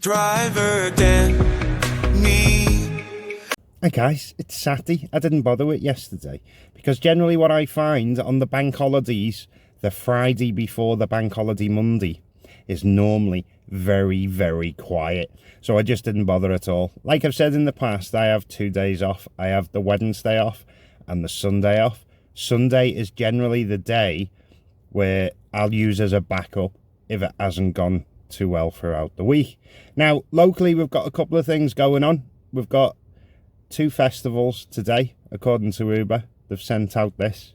Driver than me. Hey guys, it's Saturday. I didn't bother with yesterday because generally what I find on the bank holidays, the Friday before the bank holiday Monday, is normally very, very quiet. So I just didn't bother at all. Like I've said in the past, I have 2 days off. I have the Wednesday off and the Sunday off. Sunday is generally the day where I'll use as a backup if it hasn't gone too well throughout the week. Now, locally, we've got a couple of things going on. We've got 2 festivals today, according to Uber. They've sent out this.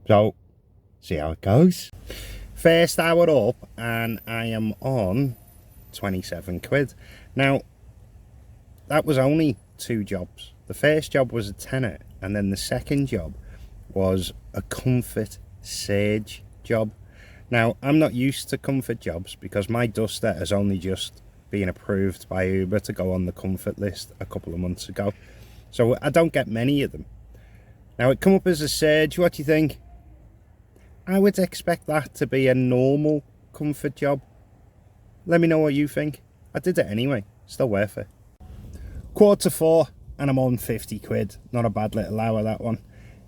So, see how it goes. First hour up, and I am on 27 quid. Now, that was only 2 jobs. The first job was a tenner, and then the second job was a comfort surge job. Now, I'm not used to comfort jobs because my duster has only just been approved by Uber to go on the comfort list a couple of months ago. So I don't get many of them. Now, it come up as a surge. What do you think? I would expect that to be a normal comfort job. Let me know what you think. I did it anyway. Still worth it. 3:45 and I'm on 50 quid. Not a bad little hour, that one.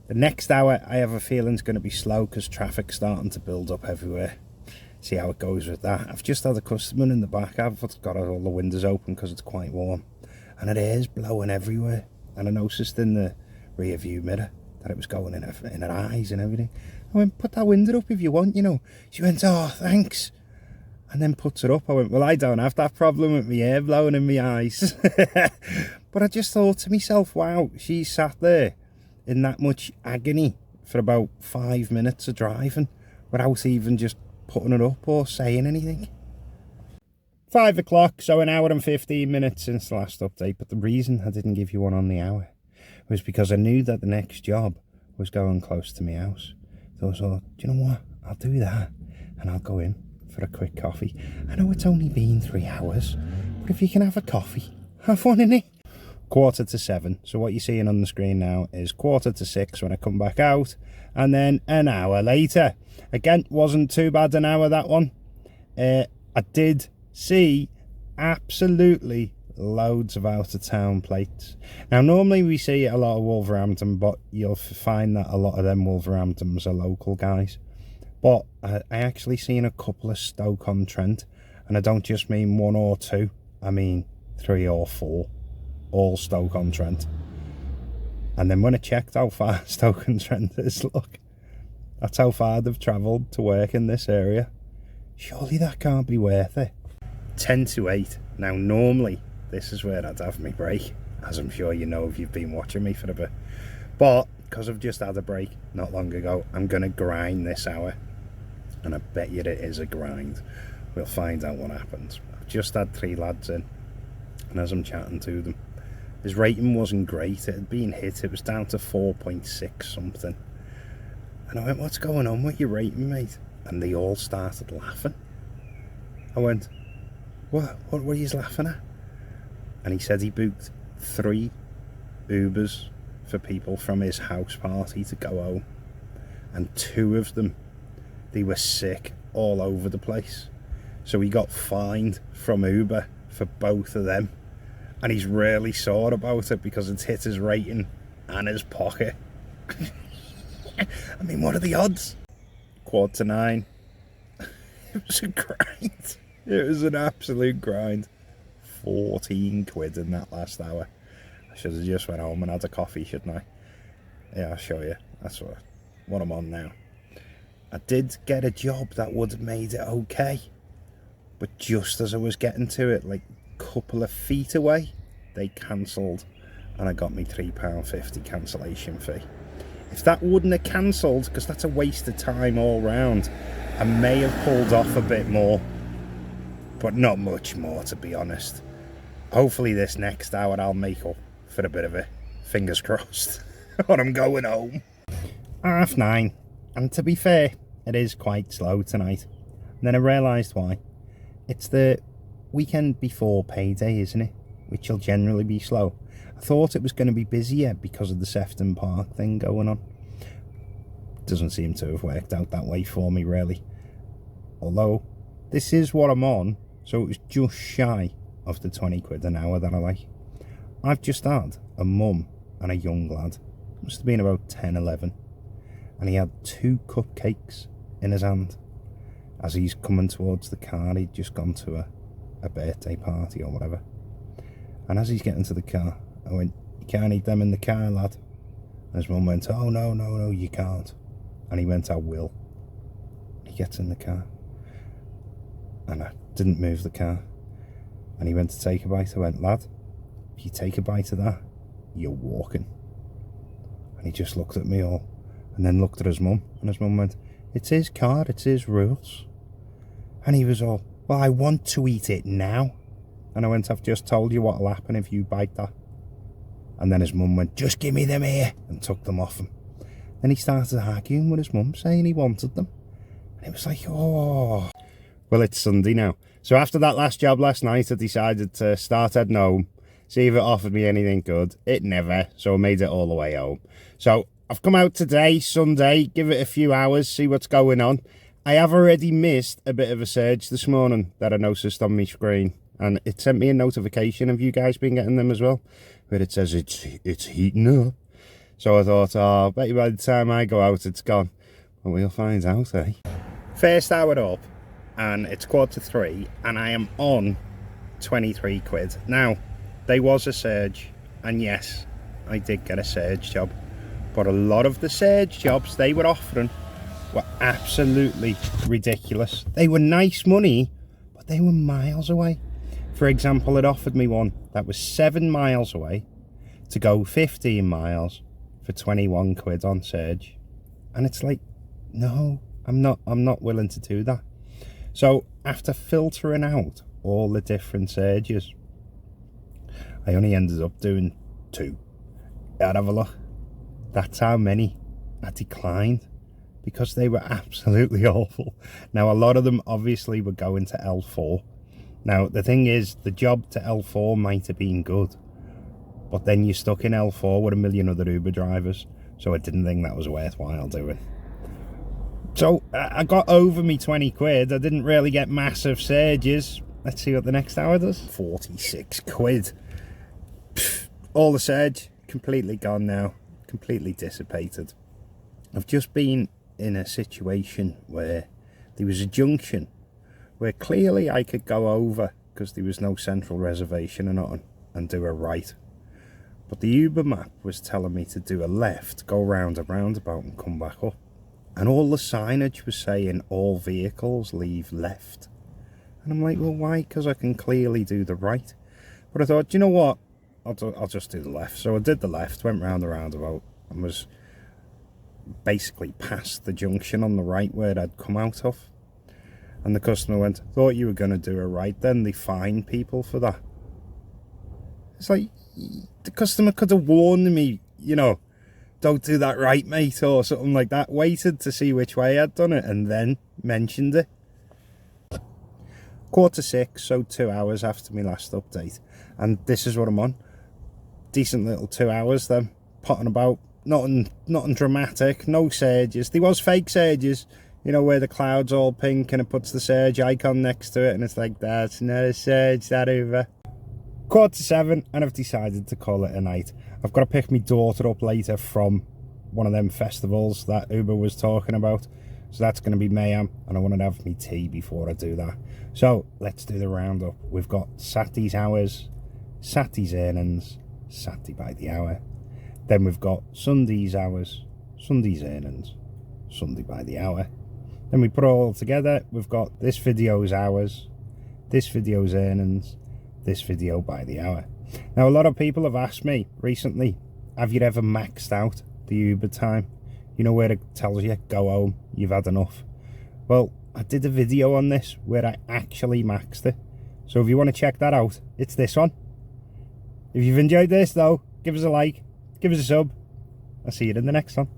The next hour, I have a feeling is going to be slow because traffic's starting to build up everywhere. See how it goes with that. I've just had a customer in the back. I've got all the windows open because it's quite warm. And it is blowing everywhere. And I noticed in the rear view mirror that it was going in her eyes and everything. I went, put that window up if you want, you know. She went, oh, thanks. And then puts it up. I went, well, I don't have that problem with my hair blowing in my eyes. But I just thought to myself, wow, she sat there in that much agony for about 5 minutes of driving without even just putting it up or saying anything. 5 o'clock, so an hour and 15 minutes since the last update. But the reason I didn't give you one on the hour was because I knew that the next job was going close to my house. So I thought, do you know what? I'll do that and I'll go in for a quick coffee. I know it's only been 3 hours, but if you can have a coffee, have one in it. 7:15. So what you're seeing on the screen now is 5:45 when I come back out, and then an hour later. Again, wasn't too bad an hour, that one. I did see absolutely loads of out of town plates. Now normally we see a lot of Wolverhampton, but you'll find that a lot of them Wolverhamptons are local guys. But I actually seen a couple of Stoke-on-Trent, and I don't just mean 1 or 2, I mean 3 or 4, all Stoke-on-Trent. And then when I checked how far Stoke-on-Trent is, look, that's how far they've travelled to work in this area. Surely that can't be worth it. 7:50. Now normally this is where I'd have my break, as I'm sure you know if you've been watching me for a bit. But because I've just had a break not long ago, I'm going to grind this hour. And I bet you it is a grind. We'll find out what happens. I've just had 3 lads in, and as I'm chatting to them, his rating wasn't great. It had been hit. It was down to 4.6 something. And I went, what's going on with your rating, mate? And they all started laughing. I went, what were you laughing at? And he said he booked 3 Ubers for people from his house party to go home. And 2 of them, they were sick all over the place. So he got fined from Uber for both of them. And he's really sore about it because it's hit his rating and his pocket. I mean, what are the odds? 8:45. It was a grind. It was an absolute grind. 14 quid in that last hour. I should have just went home and had a coffee, shouldn't I? Yeah, I'll show you. That's what I'm on now. I did get a job that would have made it okay. But just as I was getting to it, like a couple of feet away, they cancelled. And I got me £3.50 cancellation fee. If that wouldn't have cancelled, because that's a waste of time all round, I may have pulled off a bit more. But not much more, to be honest. Hopefully this next hour I'll make up for a bit of it. Fingers crossed. Or I'm going home. 9:30. And to be fair, it is quite slow tonight. And then I realised why. It's the weekend before payday, isn't it? Which will generally be slow. I thought it was going to be busier because of the Sefton Park thing going on. Doesn't seem to have worked out that way for me, really. Although, this is what I'm on, So it was just shy of the 20 quid an hour that I like. I've just had a mum and a young lad, must have been about 10, 11, and he had 2 cupcakes in his hand. As he's coming towards the car, he'd just gone to a birthday party or whatever. And as he's getting to the car, I went, "You can't eat them in the car, lad." And his mum went, "Oh, no, you can't." And he went, "I will." He gets in the car. And I didn't move the car. And he went to take a bite. I went, "Lad, if you take a bite of that, you're walking." And he just looked at me all, and then looked at his mum. And his mum went, "It's his car, it's his rules." And he was all, "Well, I want to eat it now." And I went, "I've just told you what'll happen if you bite that." And then his mum went, "Just give me them here," and took them off him. Then he started arguing with his mum, saying he wanted them. And it was like, oh. Well, it's Sunday now. So after that last job last night, I decided to start heading home, see if it offered me anything good. It never, so I made it all the way home. So I've come out today, Sunday, give it a few hours, see what's going on. I have already missed a bit of a surge this morning that I noticed on my screen. And it sent me a notification. Have you guys been getting them as well? Where it says it's heating up. So I thought, oh, I bet you by the time I go out, it's gone. Well, we'll find out, eh? First hour up, and it's 2:45, and I am on 23 quid. Now, there was a surge, and yes, I did get a surge job. But a lot of the surge jobs they were offering were absolutely ridiculous. They were nice money, but they were miles away. For example, it offered me one that was 7 miles away to go 15 miles for 21 quid on surge. And it's like, no, I'm not willing to do that. So after filtering out all the different surges, I only ended up doing 2. I'd have a look. That's how many I declined, because they were absolutely awful. Now, a lot of them obviously were going to L4. Now, the thing is, the job to L4 might have been good, but then you're stuck in L4 with a million other Uber drivers, so I didn't think that was worthwhile doing. So I got over me 20 quid. I didn't really get massive surges. Let's see what the next hour does. 46 quid. Pfft, all the surge, completely gone now. Completely dissipated. I've just been in a situation where there was a junction where clearly I could go over because there was no central reservation or nothing, and do a right. But the Uber map was telling me to do a left, go round a roundabout and come back up. And all the signage was saying all vehicles leave left. And I'm like, well, why? Because I can clearly do the right. But I thought, you know what? I'll just do the left. So I did the left, went round the roundabout, and was basically past the junction on the right where I'd come out of. And the customer went, "Thought you were going to do a right then. They fine people for that." It's like, the customer could have warned me, you know, "Don't do that right, mate," or something like that. Waited to see which way I'd done it and then mentioned it. 6:15, so 2 hours after my last update. And this is what I'm on. Decent little 2 hours then. Potting about. Nothing dramatic. No surges. There was fake surges. You know, where the cloud's all pink and it puts the surge icon next to it, and it's like, that's not a surge, that Uber. 7:15, and I've decided to call it a night. I've got to pick my daughter up later from one of them festivals that Uber was talking about. So that's going to be mayhem, and I want to have my tea before I do that. So let's do the roundup. We've got Saturday's hours, Saturday's earnings, Saturday by the hour. Then we've got Sunday's hours, Sunday's earnings, Sunday by the hour. Then we put it all together. We've got this video's hours, this video's earnings, this video by the hour. Now, a lot of people have asked me recently, have you ever maxed out the Uber time? You know, where it tells you, go home, you've had enough. Well, I did a video on this where I actually maxed it. So if you want to check that out, it's this one. If you've enjoyed this though, give us a like, give us a sub. I'll see you in the next one.